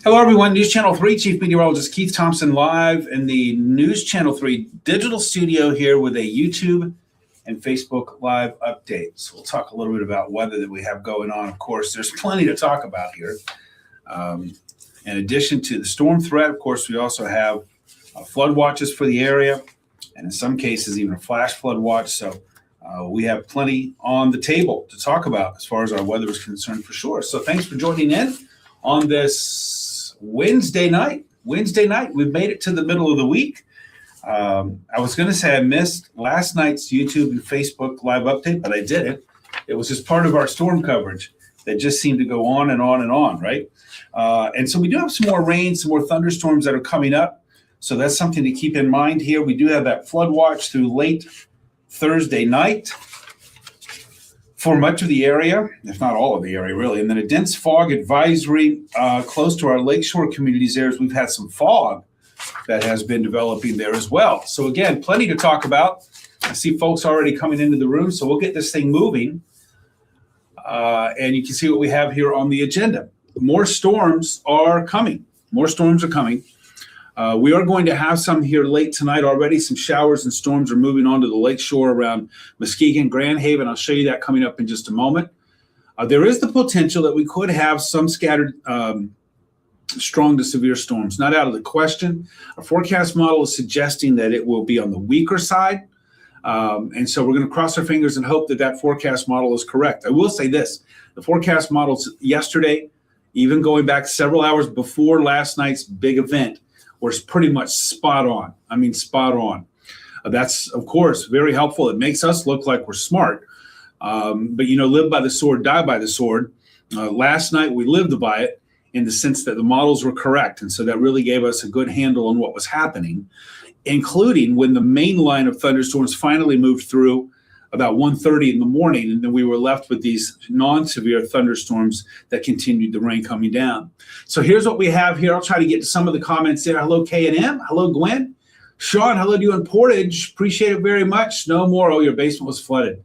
Hello, everyone. News Channel 3 Chief Meteorologist Keith Thompson live in the News Channel 3 digital studio here with a YouTube and Facebook Live update. So we'll talk a little bit about weather that we have going on. Of course, there's plenty to talk about here. In addition to the storm threat, of course, we also have flood watches for the area, and in some cases, even a flash flood watch. So we have plenty on the table to talk about as far as our weather is concerned for sure. So thanks for joining in on this Wednesday night. We've made it to the middle of the week. I was going to say I missed last night's YouTube and Facebook Live update, but I didn't. It was just part of our storm coverage that just seemed to go on and on and on, right? And so we do have some more rain, some more thunderstorms that are coming up. So that's something to keep in mind here. We do have that flood watch through late Thursday night for much of the area, if not all of the area, really. And then a dense fog advisory close to our lakeshore communities there, as we've had some fog that has been developing there as well. So again, plenty to talk about. I see folks already coming into the room, so we'll get this thing moving. And you can see what we have here on the agenda. More storms are coming. We are going to have some here late tonight already. Some showers and storms are moving onto the lakeshore around Muskegon, Grand Haven. I'll show you that coming up in just a moment. There is the potential that we could have some scattered strong to severe storms. Not out of the question. Our forecast model is suggesting that it will be on the weaker side. And so we're going to cross our fingers and hope that that forecast model is correct. I will say this. The forecast models yesterday, even going back several hours before last night's big event, was pretty much spot on. I mean, spot on. That's, of course, very helpful. It makes us look like we're smart. But, you know, live by the sword, die by the sword. Last night, we lived by it in the sense that the models were correct. And so that really gave us a good handle on what was happening, including when the main line of thunderstorms finally moved through about 1:30 in the morning, and then we were left with these non-severe thunderstorms that continued the rain coming down. So here's what we have here. I'll try to get to some of the comments there. Hello, K&M. Hello, Gwen. Sean, hello to you in Portage. Appreciate it very much. No more. Oh, your basement was flooded.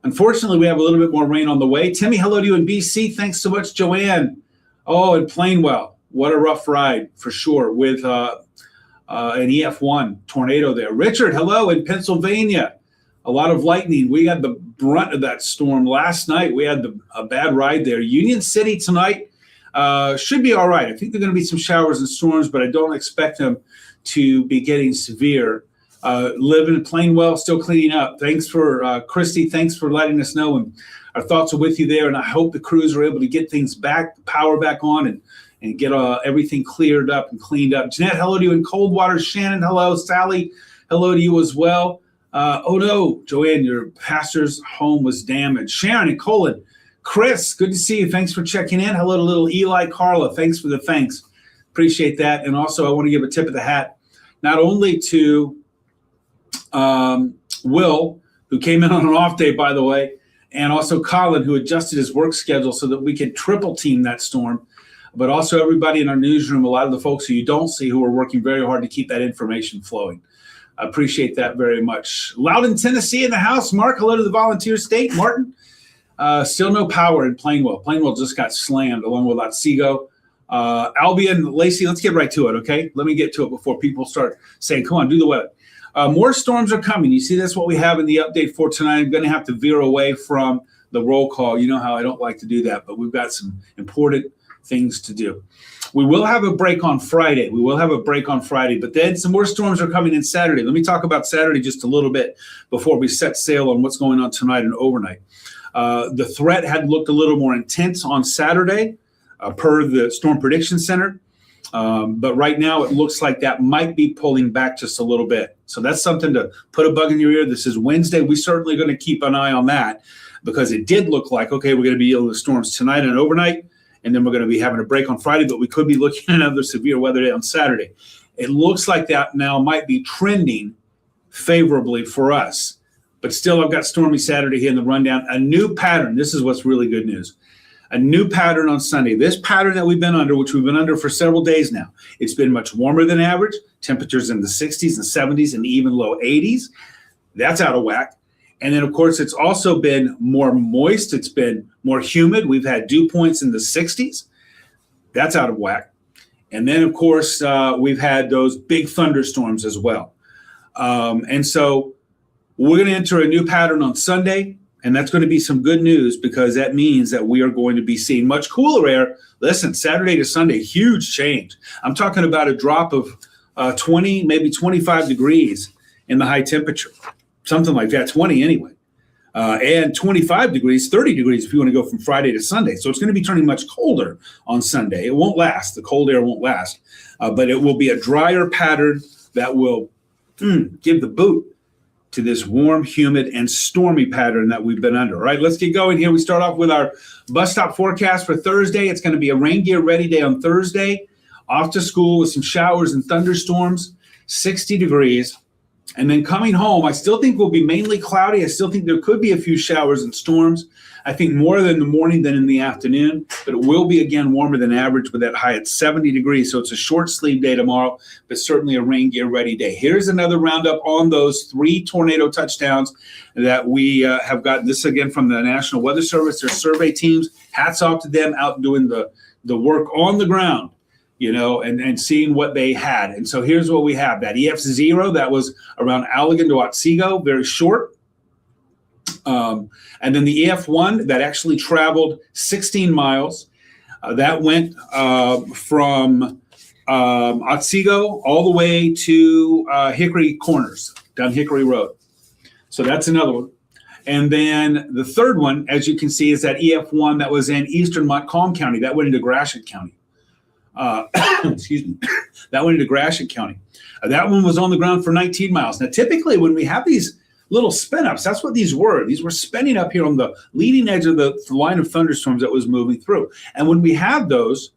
Unfortunately, we have a little bit more rain on the way. Timmy, hello to you in BC. Thanks so much, Joanne. Oh, in Plainwell. What a rough ride for sure with an EF1 tornado there. Richard, hello in Pennsylvania. A lot of lightning. We had the brunt of that storm last night. We had a bad ride there. Union City tonight should be all right. I think there are going to be some showers and storms, but I don't expect them to be getting severe. Living in Plainwell, still cleaning up. Thanks for, Christy, thanks for letting us know. And our thoughts are with you there. And I hope the crews are able to get things back, power back on, and get everything cleared up and cleaned up. Jeanette, hello to you in Coldwater. Shannon, hello. Sally, hello to you as well. Oh no, Joanne, your pastor's home was damaged. Sharon and Colin, Chris, good to see you. Thanks for checking in. Hello to little Eli Carla. Thanks for the thanks. Appreciate that. And also I want to give a tip of the hat, not only to Will, who came in on an off day, by the way, and also Colin, who adjusted his work schedule so that we could triple team that storm, but also everybody in our newsroom, a lot of the folks who you don't see who are working very hard to keep that information flowing. I appreciate that very much. Loudon, Tennessee in the house. Mark, hello to the volunteer state. Martin, still no power in Plainwell. Plainwell just got slammed along with Otsego. Albion, Lacey, let's get right to it, okay? Let me get to it before people start saying, come on, do the weather. More storms are coming. You see, that's what we have in the update for tonight. I'm going to have to veer away from the roll call. You know how I don't like to do that, but we've got some important things to do. We will have a break on Friday. But then some more storms are coming in Saturday. Let me talk about Saturday just a little bit before we set sail on what's going on tonight and overnight. The threat had looked a little more intense on Saturday per the Storm Prediction Center. But right now it looks like that might be pulling back just a little bit. So that's something to put a bug in your ear. This is Wednesday. We're certainly going to keep an eye on that because it did look like, okay, we're going to be dealing with storms tonight and overnight. And then we're going to be having a break on Friday, but we could be looking at another severe weather day on Saturday. It looks like that now might be trending favorably for us. But still, I've got stormy Saturday here in the rundown. A new pattern. This is what's really good news. A new pattern on Sunday. This pattern that we've been under, which we've been under for several days now, it's been much warmer than average. Temperatures in the 60s and 70s and even low 80s. That's out of whack. And then, of course, it's also been more moist. It's been more humid. We've had dew points in the 60s. That's out of whack. And then, of course, we've had those big thunderstorms as well. And so we're going to enter a new pattern on Sunday, and that's going to be some good news because that means that we are going to be seeing much cooler air. Listen, Saturday to Sunday, huge change. I'm talking about a drop of 20, maybe 25 degrees in the high temperature, something like that, 20 anyway. And 25 degrees, 30 degrees if you want to go from Friday to Sunday. So it's going to be turning much colder on Sunday. It won't last. The cold air won't last. But it will be a drier pattern that will give the boot to this warm, humid, and stormy pattern that we've been under. All right, let's get going here. We start off with our bus stop forecast for Thursday. It's going to be a rain gear ready day on Thursday. Off to school with some showers and thunderstorms, 60 degrees. And then coming home, I still think will be mainly cloudy. I still think there could be a few showers and storms. I think more in the morning than in the afternoon, but it will be again warmer than average with that high at 70 degrees. So it's a short sleeve day tomorrow, but certainly a rain gear ready day. Here's another roundup on those 3 tornado touchdowns that we have gotten. This again from the National Weather Service, their survey teams. Hats off to them out doing the work on the ground, and seeing what they had. And so here's what we have. That EF0, that was around Allegan to Otsego, very short. And then the EF1 that actually traveled 16 miles. That went from Otsego all the way to Hickory Corners, down Hickory Road. So that's another one. And then the third one, as you can see, is that EF1 that was in eastern Montcalm County. That went into Gratiot County. Excuse me. That went into Gratiot County. That one was on the ground for 19 miles. Now, typically when we have these little spin-ups, that's what these were. These were spinning up here on the leading edge of the line of thunderstorms that was moving through. And when we have those,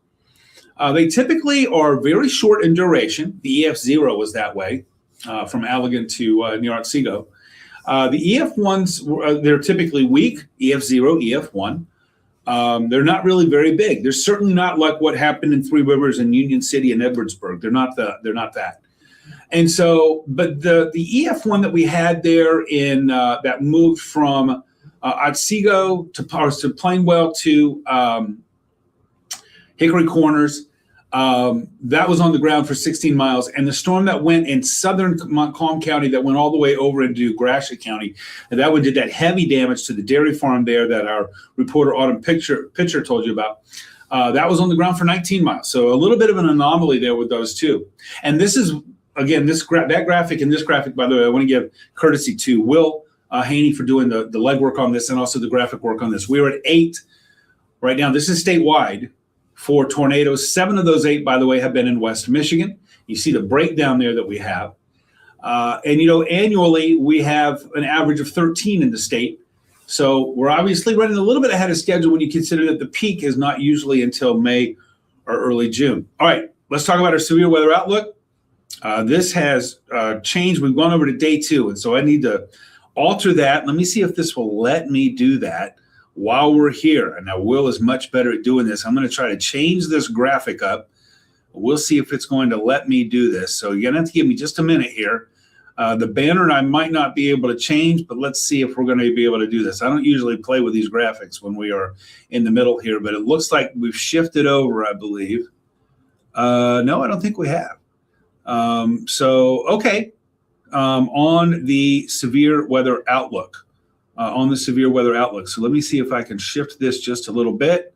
they typically are very short in duration. The EF0 was that way, from Allegan to near Otsego. The EF1s, they're typically weak, EF0, EF1. They're not really very big. They're certainly not like what happened in Three Rivers and Union City and Edwardsburg. They're not that. And so, but the EF1 that we had there in that moved from Otsego to Plainwell to Hickory Corners, that was on the ground for 16 miles. And the storm that went in southern Montcalm County that went all the way over into Gratiot County, and that one did that heavy damage to the dairy farm there that our reporter Autumn Pitcher told you about. That was on the ground for 19 miles. So a little bit of an anomaly there with those two. And this is, again, that graphic and this graphic, by the way, I want to give courtesy to Will Haney for doing the legwork on this and also the graphic work on this. We're at 8 right now. This is statewide for tornadoes. 7 of those 8, by the way, have been in West Michigan. You see the breakdown there that we have. And annually, we have an average of 13 in the state. So we're obviously running a little bit ahead of schedule when you consider that the peak is not usually until May or early June. All right, let's talk about our severe weather outlook. This has changed. We've gone over to day 2, and so I need to alter that. Let me see if this will let me do that while we're here. And now Will is much better at doing this. I'm going to try to change this graphic up. We'll see if it's going to let me do this. So you're going to have to give me just a minute here. The banner I might not be able to change, but let's see if we're going to be able to do this. I don't usually play with these graphics when we are in the middle here, but it looks like we've shifted over, I believe. No, I don't think we have. Okay. On the severe weather outlook. So let me see if I can shift this just a little bit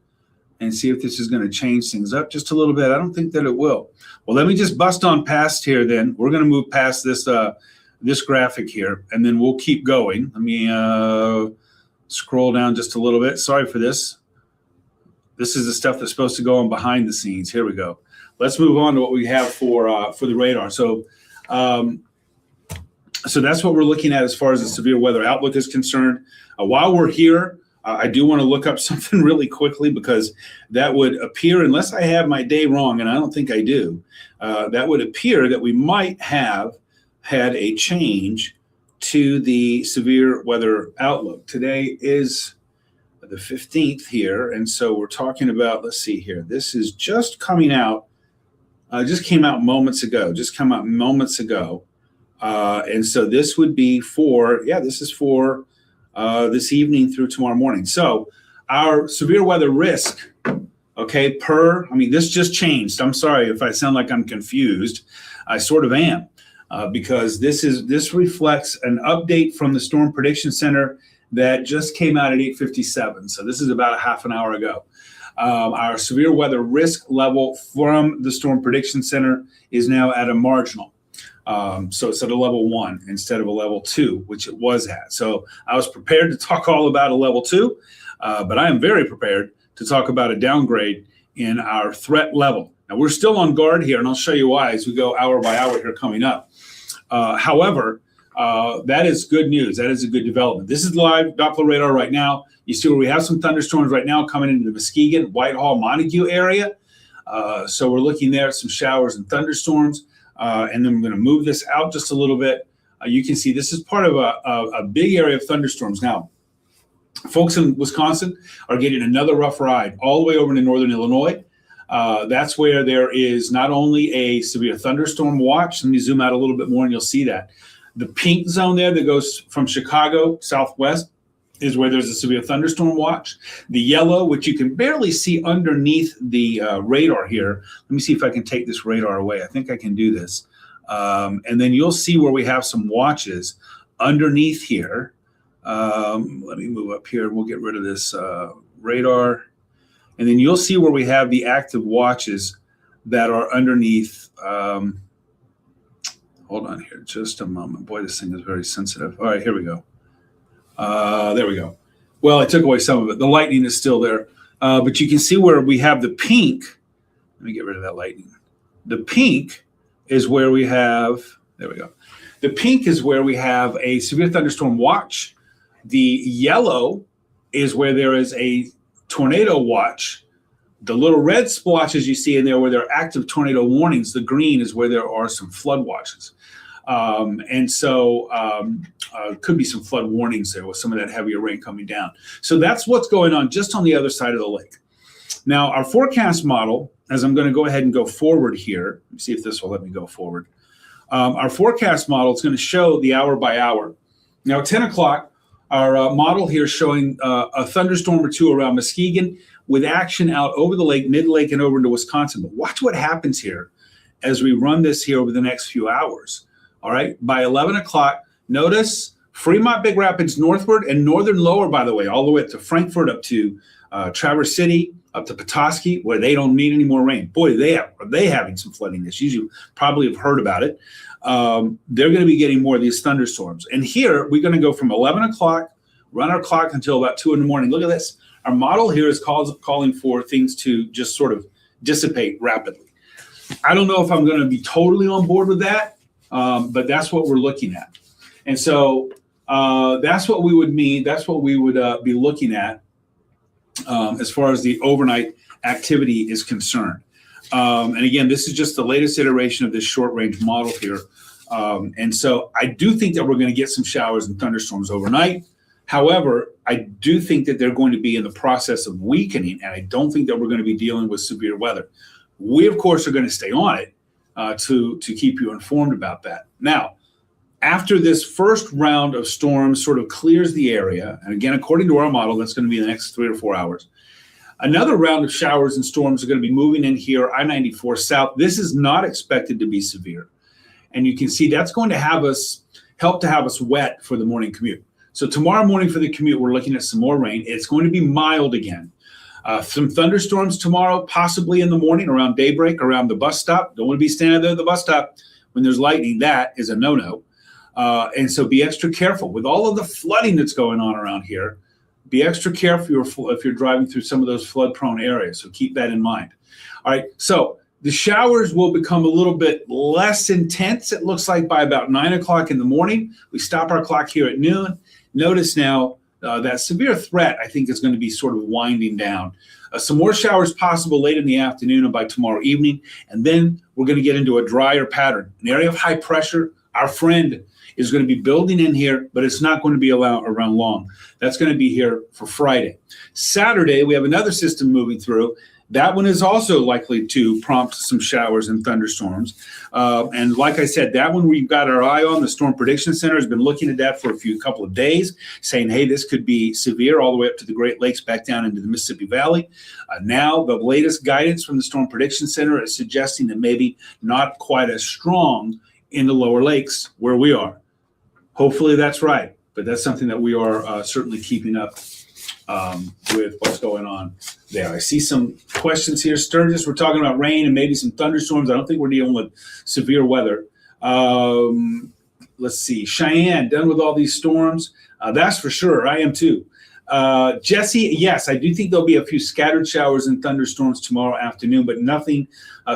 and see if this is going to change things up just a little bit. I don't think that it will. Well, let me just bust on past here then. We're going to move past this this graphic here, and then we'll keep going. Let me scroll down just a little bit. Sorry for this. This is the stuff that's supposed to go on behind the scenes. Here we go. Let's move on to what we have for the radar. So that's what we're looking at as far as the severe weather outlook is concerned. While we're here, I do want to look up something really quickly because that would appear, unless I have my day wrong, and I don't think I do, that would appear that we might have had a change to the severe weather outlook. Today is the 15th here, and so we're talking about, let's see here, this is just coming out, just came out moments ago, and so this would be for, this is for this evening through tomorrow morning. So our severe weather risk Okay, this just changed. I'm sorry if I sound like I'm confused. I sort of am, because this reflects an update from the Storm Prediction Center that just came out at 8:57. So this is about a half an hour ago. Our severe weather risk level from the Storm Prediction Center is now at a marginal. So it's at a level 1 instead of a level 2, which it was at. So I was prepared to talk all about a level 2, but I am very prepared to talk about a downgrade in our threat level. Now, we're still on guard here, and I'll show you why as we go hour by hour here coming up. However, that is good news. That is a good development. This is live Doppler radar right now. You see where we have some thunderstorms right now coming into the Muskegon, Whitehall, Montague area. So we're looking there at some showers and thunderstorms. And then we're going to move this out just a little bit. You can see this is part of a big area of thunderstorms. Now, folks in Wisconsin are getting another rough ride all the way over to northern Illinois. That's where there is not only a severe thunderstorm watch. Let me zoom out a little bit more and you'll see that. The pink zone there that goes from Chicago southwest is where there's a severe thunderstorm watch. The yellow, which you can barely see underneath the radar here. Let me see if I can take this radar away. I think I can do this. And then you'll see where we have some watches underneath here. Let me move up here. We'll get rid of this radar. And then you'll see where we have the active watches that are underneath. Hold on here just a moment. Boy, this thing is very sensitive. All right, here we go. There we go. Well, I took away some of it. The lightning is still there. But you can see where we have the pink. Let me get rid of that lightning. The pink is where we have, there we go. The pink is where we have a severe thunderstorm watch. The yellow is where there is a tornado watch. The little red splotches you see in there where there are active tornado warnings. The green is where there are some flood watches. And so could be some flood warnings there with some of that heavier rain coming down. So that's what's going on just on the other side of the lake. Now, our forecast model, as I'm going to go ahead and go forward here, let me see if this will let me go forward. Our forecast model is going to show the hour by hour. Now, at 10 o'clock, our model here is showing a thunderstorm or two around Muskegon with action out over the lake, mid-lake, and over into Wisconsin. But watch what happens here as we run this here over the next few hours. All right, by 11 o'clock, notice Fremont, Big Rapids northward, and northern lower, by the way, all the way up to Frankfort, up to Traverse City, up to Petoskey, where they don't need any more rain. Boy, are they having some flooding issues. You probably have heard about it. They're going to be getting more of these thunderstorms. And here, we're going to go from 11 o'clock, run our clock until about 2 in the morning. Look at this. Our model here is calling for things to just sort of dissipate rapidly. I don't know if I'm going to be totally on board with that. But that's what we're looking at. And so that's what we would mean. That's what we would be looking at as far as the overnight activity is concerned. And again, this is just the latest iteration of this short range model here. And so I do think that we're going to get some showers and thunderstorms overnight. However, I do think that they're going to be in the process of weakening, and I don't think that we're going to be dealing with severe weather. We, of course, are going to stay on it. To keep you informed about that. Now, after this first round of storms sort of clears the area, and again, according to our model, that's going to be in the next 3 or 4 hours, another round of showers and storms are going to be moving in here, I-94 south. This is not expected to be severe. And you can see that's going to help to have us wet for the morning commute. So tomorrow morning for the commute, we're looking at some more rain. It's going to be mild again. Some thunderstorms tomorrow, possibly in the morning around daybreak, around the bus stop. Don't want to be standing there at the bus stop when there's lightning. That is a no-no. And so be extra careful. With all of the flooding that's going on around here, be extra careful if you're driving through some of those flood-prone areas. So keep that in mind. All right, so the showers will become a little bit less intense, it looks like, by about 9 o'clock in the morning. We stop our clock here at noon. Notice now, that severe threat, I think, is going to be sort of winding down. Some more showers possible late in the afternoon and by tomorrow evening. And then we're going to get into a drier pattern. An area of high pressure, our friend, is going to be building in here, but it's not going to be around long. That's going to be here for Friday. Saturday, we have another system moving through. That one is also likely to prompt some showers and thunderstorms. And like I said, that one we've got our eye on. The Storm Prediction Center has been looking at that for a couple of days, saying, hey, this could be severe all the way up to the Great Lakes, back down into the Mississippi Valley. Now, the latest guidance from the Storm Prediction Center is suggesting that maybe not quite as strong in the lower lakes where we are. Hopefully that's right, but that's something that we are certainly keeping up with what's going on there. I see some questions here. Sturgis, we're talking about rain and maybe some thunderstorms. I don't think we're dealing with severe weather. Let's see. Cheyenne, done with all these storms? That's for sure. I am too. Jesse, yes, I do think there'll be a few scattered showers and thunderstorms tomorrow afternoon, but nothing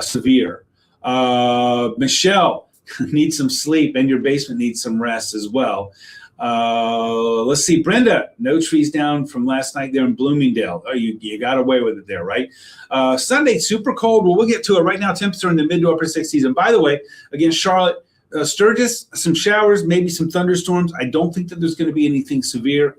severe. Michelle, needs some sleep, and your basement needs some rest as well. Let's see, Brenda, no trees down from last night there in Bloomingdale. Oh, you got away with it there, right? Sunday, super cold. Well, we'll get to it right now. Temperature in the mid to upper 60s. And by the way, again, Charlotte, Sturgis, some showers, maybe some thunderstorms. I don't think that there's going to be anything severe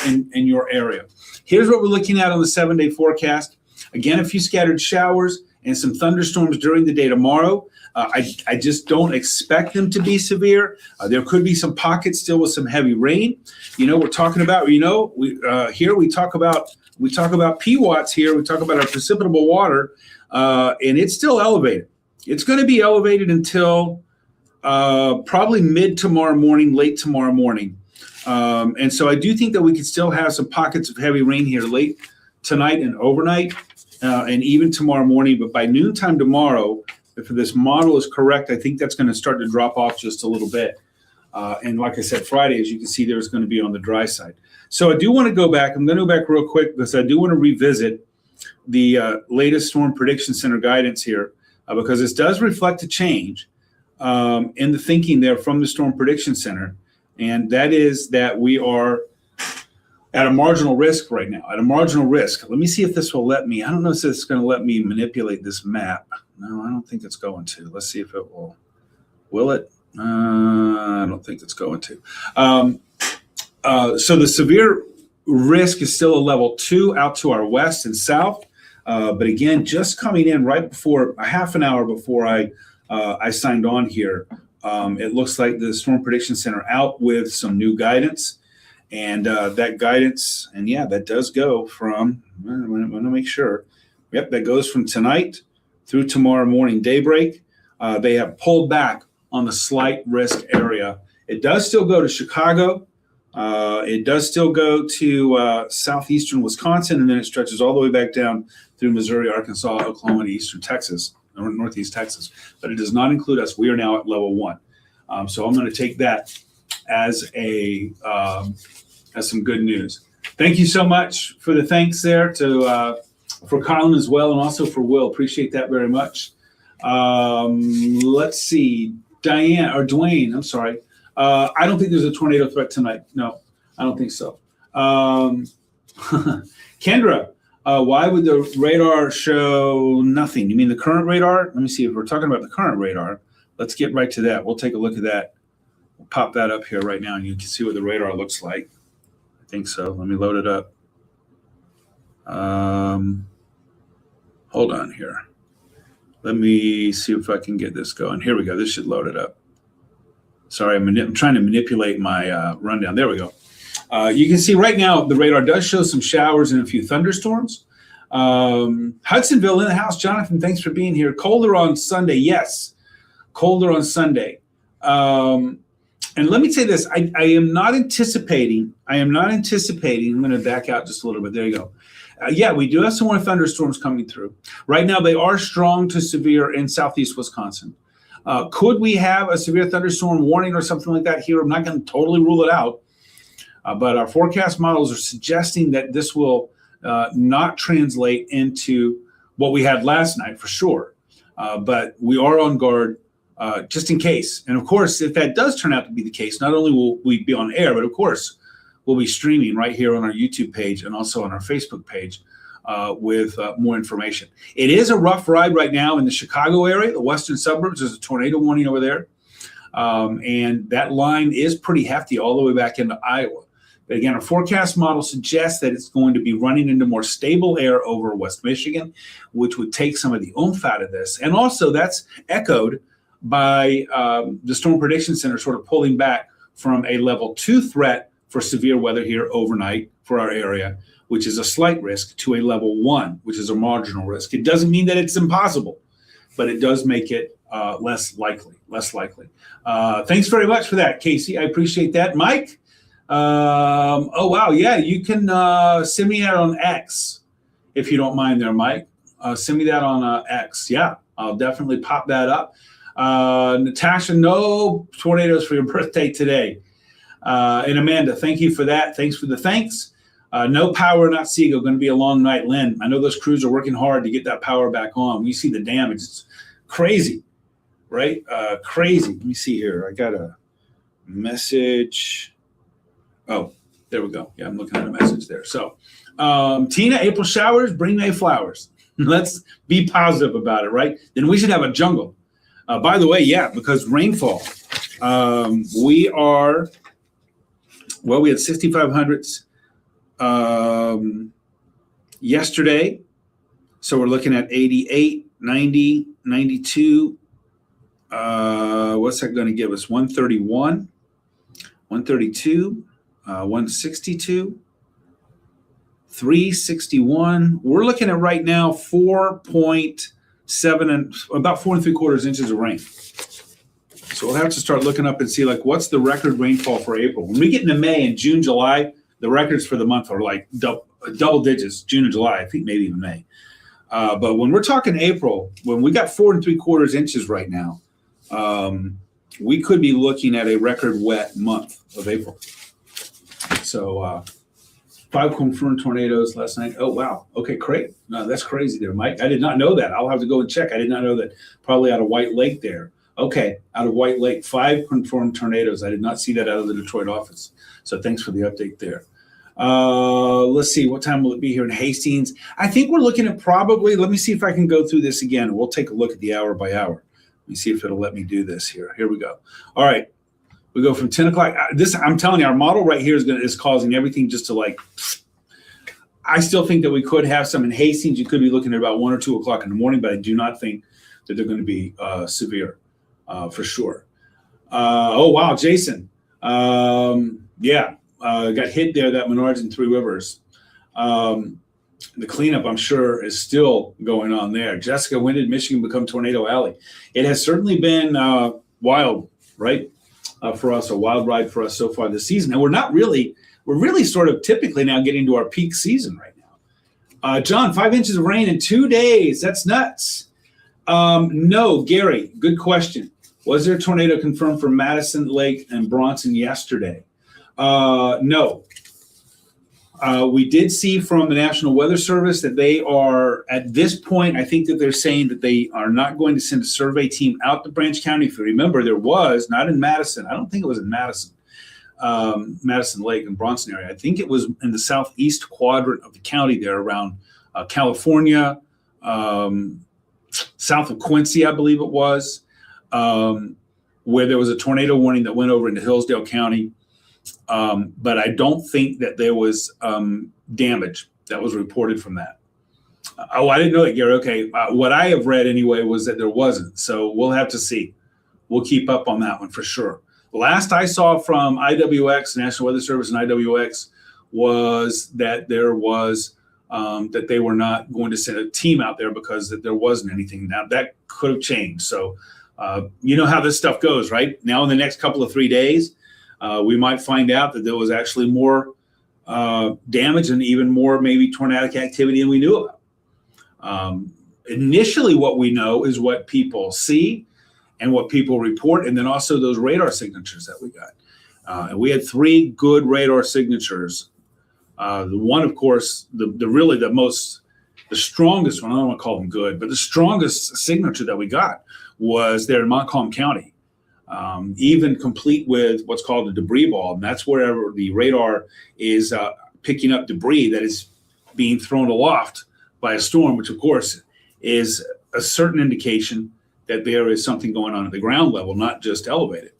in your area. Here's what we're looking at on the 7-day forecast. Again, a few scattered showers and some thunderstorms during the day tomorrow. I just don't expect them to be severe. There could be some pockets still with some heavy rain. We're talking about, we talk about PWATS here. We talk about our precipitable water, and it's still elevated. It's going to be elevated until probably mid tomorrow morning, late tomorrow morning. And so I do think that we could still have some pockets of heavy rain here late tonight and overnight, and even tomorrow morning. But by noontime tomorrow, if this model is correct, I think that's going to start to drop off just a little bit. And like I said, Friday, as you can see, there's going to be on the dry side. So I do want to go back. I'm going to go back real quick because I do want to revisit the latest Storm Prediction Center guidance here, because this does reflect a change in the thinking there from the Storm Prediction Center. And that is that we are at a marginal risk right now, at a marginal risk. Let me see if this will let me. I don't know if it's going to let me manipulate this map. No, I don't think it's going to. Let's see if it will. Will it? I don't think it's going to. So the severe risk is still a level 2 out to our west and south. But again, just coming in right before, a half an hour before I signed on here, it looks like the Storm Prediction Center out with some new guidance. And that guidance, and yeah, that does go from, I want to make sure. Yep, that goes from tonight through tomorrow morning daybreak. They have pulled back on the slight risk area. It does still go to Chicago. It does still go to southeastern Wisconsin, and then it stretches all the way back down through Missouri, Arkansas, Oklahoma, and eastern Texas, or northeast Texas. But it does not include us. We are now at level 1. So I'm going to take that as some good news. Thank you so much for the thanks there to for Colin as well, and also for Will. Appreciate that very much. Let's see, Dwayne. I'm sorry. I don't think there's a tornado threat tonight. No, I don't think so. Kendra, why would the radar show nothing? You mean the current radar? Let me see if we're talking about the current radar. Let's get right to that. We'll take a look at that. We'll pop that up here right now, and you can see what the radar looks like. I think so. Let me load it up. Hold on here. Let me see if I can get this going. Here we go. This should load it up. Sorry, I'm trying to manipulate my rundown. There we go. You can see right now the radar does show some showers and a few thunderstorms. Hudsonville in the house. Jonathan, thanks for being here. Colder on Sunday. Yes, colder on Sunday. And let me say this. I am not anticipating. I'm going to back out just a little bit. There you go. Yeah, we do have some more thunderstorms coming through. Right now, they are strong to severe in southeast Wisconsin. Could we have a severe thunderstorm warning or something like that here? I'm not going to totally rule it out. But our forecast models are suggesting that this will not translate into what we had last night for sure. But we are on guard just in case. And of course, if that does turn out to be the case, not only will we be on air, but of course, we'll be streaming right here on our YouTube page and also on our Facebook page with more information. It is a rough ride right now in the Chicago area, the western suburbs. There's a tornado warning over there. And that line is pretty hefty all the way back into Iowa. But again, our forecast model suggests that it's going to be running into more stable air over West Michigan, which would take some of the oomph out of this. And also that's echoed by the Storm Prediction Center sort of pulling back from a level 2 threat for severe weather here overnight for our area, which is a slight risk, to a level 1, which is a marginal risk. It doesn't mean that it's impossible, but it does make it less likely. Thanks very much for that, Casey. I appreciate that. Mike? Oh, wow. Yeah, you can send me that on X if you don't mind there, Mike. Send me that on X. Yeah, I'll definitely pop that up. Natasha, no tornadoes for your birthday today. And Amanda, thank you for that. Thanks for the thanks. No power in Otsego. Going to be a long night, Lynn. I know those crews are working hard to get that power back on. We see the damage. It's crazy, right? Crazy. Let me see here. I got a message. Oh, there we go. Yeah, I'm looking at a message there. So, Tina, April showers, bring May flowers. Let's be positive about it, right? Then we should have a jungle. By the way, yeah, because rainfall. We had 6,500s yesterday. So we're looking at 88, 90, 92. What's that going to give us? 131, 132. 162, 361. We're looking at right now 4.7 and about 4.75 inches of rain. So we'll have to start looking up and see like what's the record rainfall for April. When we get into May and June, July, the records for the month are like double digits. June and July, I think maybe even May. But when we're talking April, when we got 4.75 inches right now, we could be looking at a record wet month of April. So 5 confirmed tornadoes last night. Oh, wow. Okay, great. No, that's crazy there, Mike. I did not know that. I'll have to go and check. I did not know that. Probably out of White Lake there. Okay, out of White Lake, 5 confirmed tornadoes. I did not see that out of the Detroit office. So thanks for the update there. Let's see. What time will it be here in Hastings? I think we're looking at probably, let me see if I can go through this again. We'll take a look at the hour by hour. Let me see if it'll let me do this here. Here we go. All right. We go from 10 o'clock. I'm telling you, our model right here is causing everything just to like. I still think that we could have some in Hastings. You could be looking at about 1 or 2 o'clock in the morning, but I do not think that they're going to be severe for sure. Oh, wow, Jason. Got hit there, that Menards and Three Rivers. The cleanup, I'm sure, is still going on there. Jessica, when did Michigan become Tornado Alley? It has certainly been wild, right? For us, a wild ride for us so far this season. And we're really sort of typically now getting to our peak season right now. John, 5 inches of rain in 2 days. That's nuts. No, Gary, good question. Was there a tornado confirmed for Madison, Lake, and Bronson yesterday? No. We did see from the National Weather Service that they are, at this point, I think that they're saying that they are not going to send a survey team out to Branch County. If you remember, there was, not in Madison, I don't think it was in Madison, Madison Lake and Bronson area. I think it was in the southeast quadrant of the county there around California, south of Quincy, I believe it was, where there was a tornado warning that went over into Hillsdale County. But I don't think that there was damage that was reported from that. Oh, I didn't know that, Gary. Okay. What I have read anyway was that there wasn't. So we'll have to see. We'll keep up on that one for sure. Last I saw from IWX, National Weather Service and IWX, was that there was that they were not going to send a team out there because that there wasn't anything. Now that could have changed. So you know how this stuff goes, right? Now in the next couple of 3 days, we might find out that there was actually more damage and even more maybe tornadic activity than we knew about. Initially, what we know is what people see and what people report, and then also those radar signatures that we got. And we had 3 good radar signatures. The one, of course, the strongest one, I don't want to call them good, but the strongest signature that we got was there in Montcalm County. Even complete with what's called a debris ball. And that's wherever the radar is picking up debris that is being thrown aloft by a storm, which of course is a certain indication that there is something going on at the ground level, not just elevated.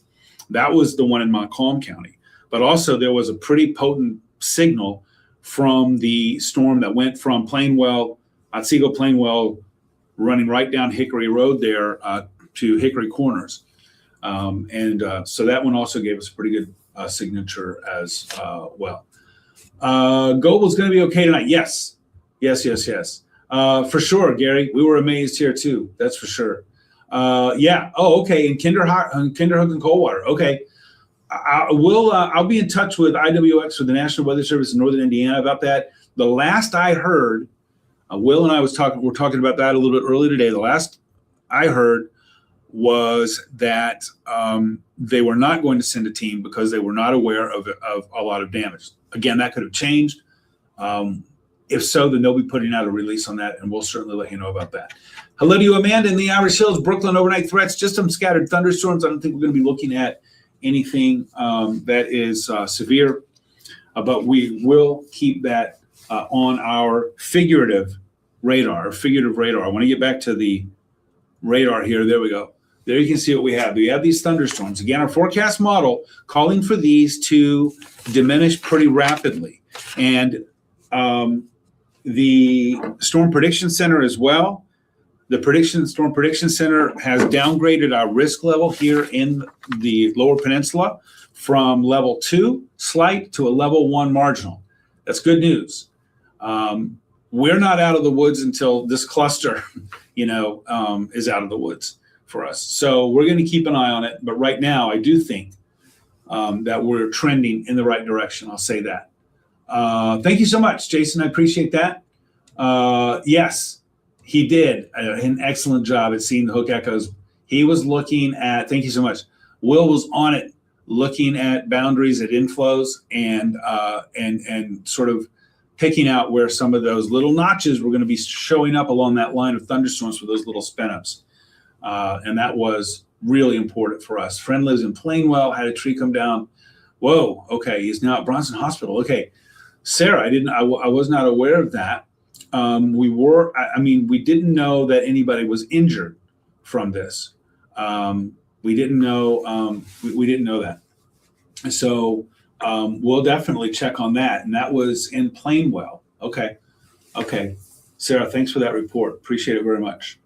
That was the one in Montcalm County. but also there was a pretty potent signal from the storm that went from Plainwell, Otsego Plainwell, running right down Hickory Road there to Hickory Corners. So that one also gave us a pretty good signature as well. Gobel's going to be okay tonight. Yes. For sure, Gary. We were amazed here too. That's for sure. Yeah. Oh, okay. In Kinderhook and Coldwater. Okay. I'll be in touch with IWX, with the National Weather Service in Northern Indiana, about that. The last I heard, Will and I were talking about that a little bit earlier today. The last I heard was that they were not going to send a team because they were not aware of a lot of damage. Again, that could have changed. If so, then they'll be putting out a release on that, and we'll certainly let you know about that. Hello to you, Amanda, in the Irish Hills, Brooklyn. Overnight threats, just some scattered thunderstorms. I don't think we're going to be looking at anything that is severe, but we will keep that on our figurative radar. I want to get back to the radar here. There we go. There you can see what we have. We have these thunderstorms. Again, our forecast model calling for these to diminish pretty rapidly. And the Storm Prediction Center as well. The Storm Prediction Center has downgraded our risk level here in the Lower Peninsula from level 2 slight to a level 1 marginal. That's good news. We're not out of the woods until this cluster, is out of the woods for us. So we're going to keep an eye on it. But right now, I do think that we're trending in the right direction. I'll say that. Thank you so much, Jason. I appreciate that. Yes, he did an excellent job at seeing the hook echoes. He was looking at, thank you so much. Will was on it, looking at boundaries, at inflows, and sort of picking out where some of those little notches were going to be showing up along that line of thunderstorms for those little spin-ups. And that was really important for us. Friend lives in Plainwell, had a tree come down. Whoa, okay, he's now at Bronson Hospital. Okay, Sarah, I was not aware of that. We didn't know that anybody was injured from this. We didn't know. We didn't know that. So we'll definitely check on that. And that was in Plainwell. Okay. Sarah, thanks for that report. Appreciate it very much.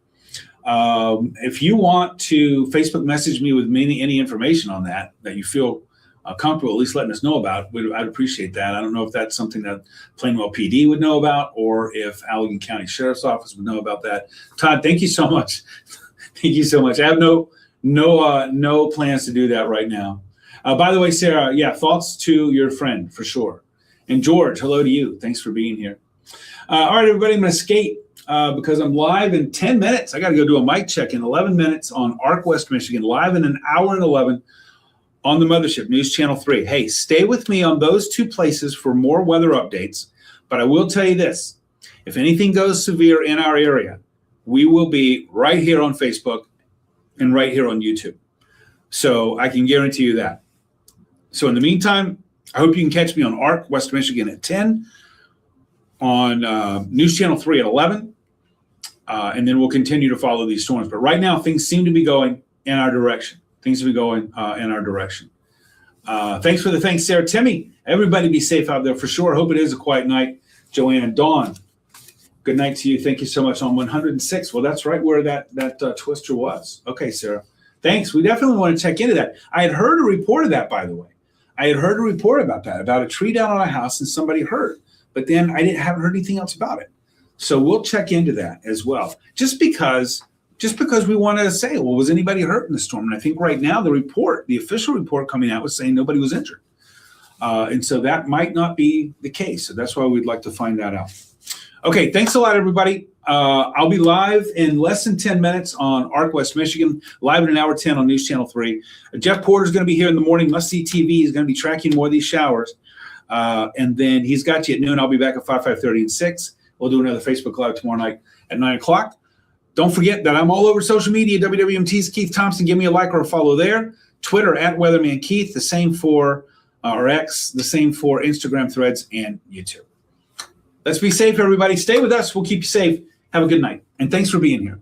If you want to Facebook message me with any information on that you feel comfortable at least letting us know about, I'd appreciate that. I don't know if that's something that Plainwell PD would know about, or if Allegan County Sheriff's Office would know about that. Todd, thank you so much. Thank you so much. I have no plans to do that right now. By the way, Sarah, yeah, thoughts to your friend for sure. And George, hello to you. Thanks for being here. All right, everybody, I'm going to skate because I'm live in 10 minutes. I got to go do a mic check in 11 minutes on ARC West Michigan, live in an hour and 11 on the Mothership, News Channel 3. Hey, stay with me on those two places for more weather updates. But I will tell you this. If anything goes severe in our area, we will be right here on Facebook and right here on YouTube. So I can guarantee you that. So in the meantime, I hope you can catch me on ARC West Michigan at 10, on News Channel 3 at 11, and then we'll continue to follow these storms. But right now, things seem to be going in our direction. Thanks for the thanks, Sarah. Timmy, everybody be safe out there for sure. Hope it is a quiet night. Joanne, Dawn, good night to you. Thank you so much. On 106, well, that's right where that twister was. Okay, Sarah, thanks. We definitely want to check into that. I had heard a report of that, by the way. I had heard a report about that, about a tree down on a house and somebody hurt. But then I haven't heard anything else about it. So we'll check into that as well. Just because we want to say, well, was anybody hurt in the storm? And I think right now the official report coming out was saying nobody was injured. And so that might not be the case. So that's why we'd like to find that out. Okay, thanks a lot, everybody. I'll be live in less than 10 minutes on ARC West Michigan, live in an hour 10 on News Channel 3. Jeff Porter's going to be here in the morning. Must See TV. He's going to be tracking more of these showers. And then he's got you at noon. I'll be back at 5:30, and 6. We'll do another Facebook Live tomorrow night at 9 o'clock. Don't forget that I'm all over social media. WWMT's Keith Thompson. Give me a like or a follow there. Twitter at Weatherman Keith. The same for X. The same for Instagram, Threads, and YouTube. Let's be safe, everybody. Stay with us. We'll keep you safe. Have a good night. And thanks for being here.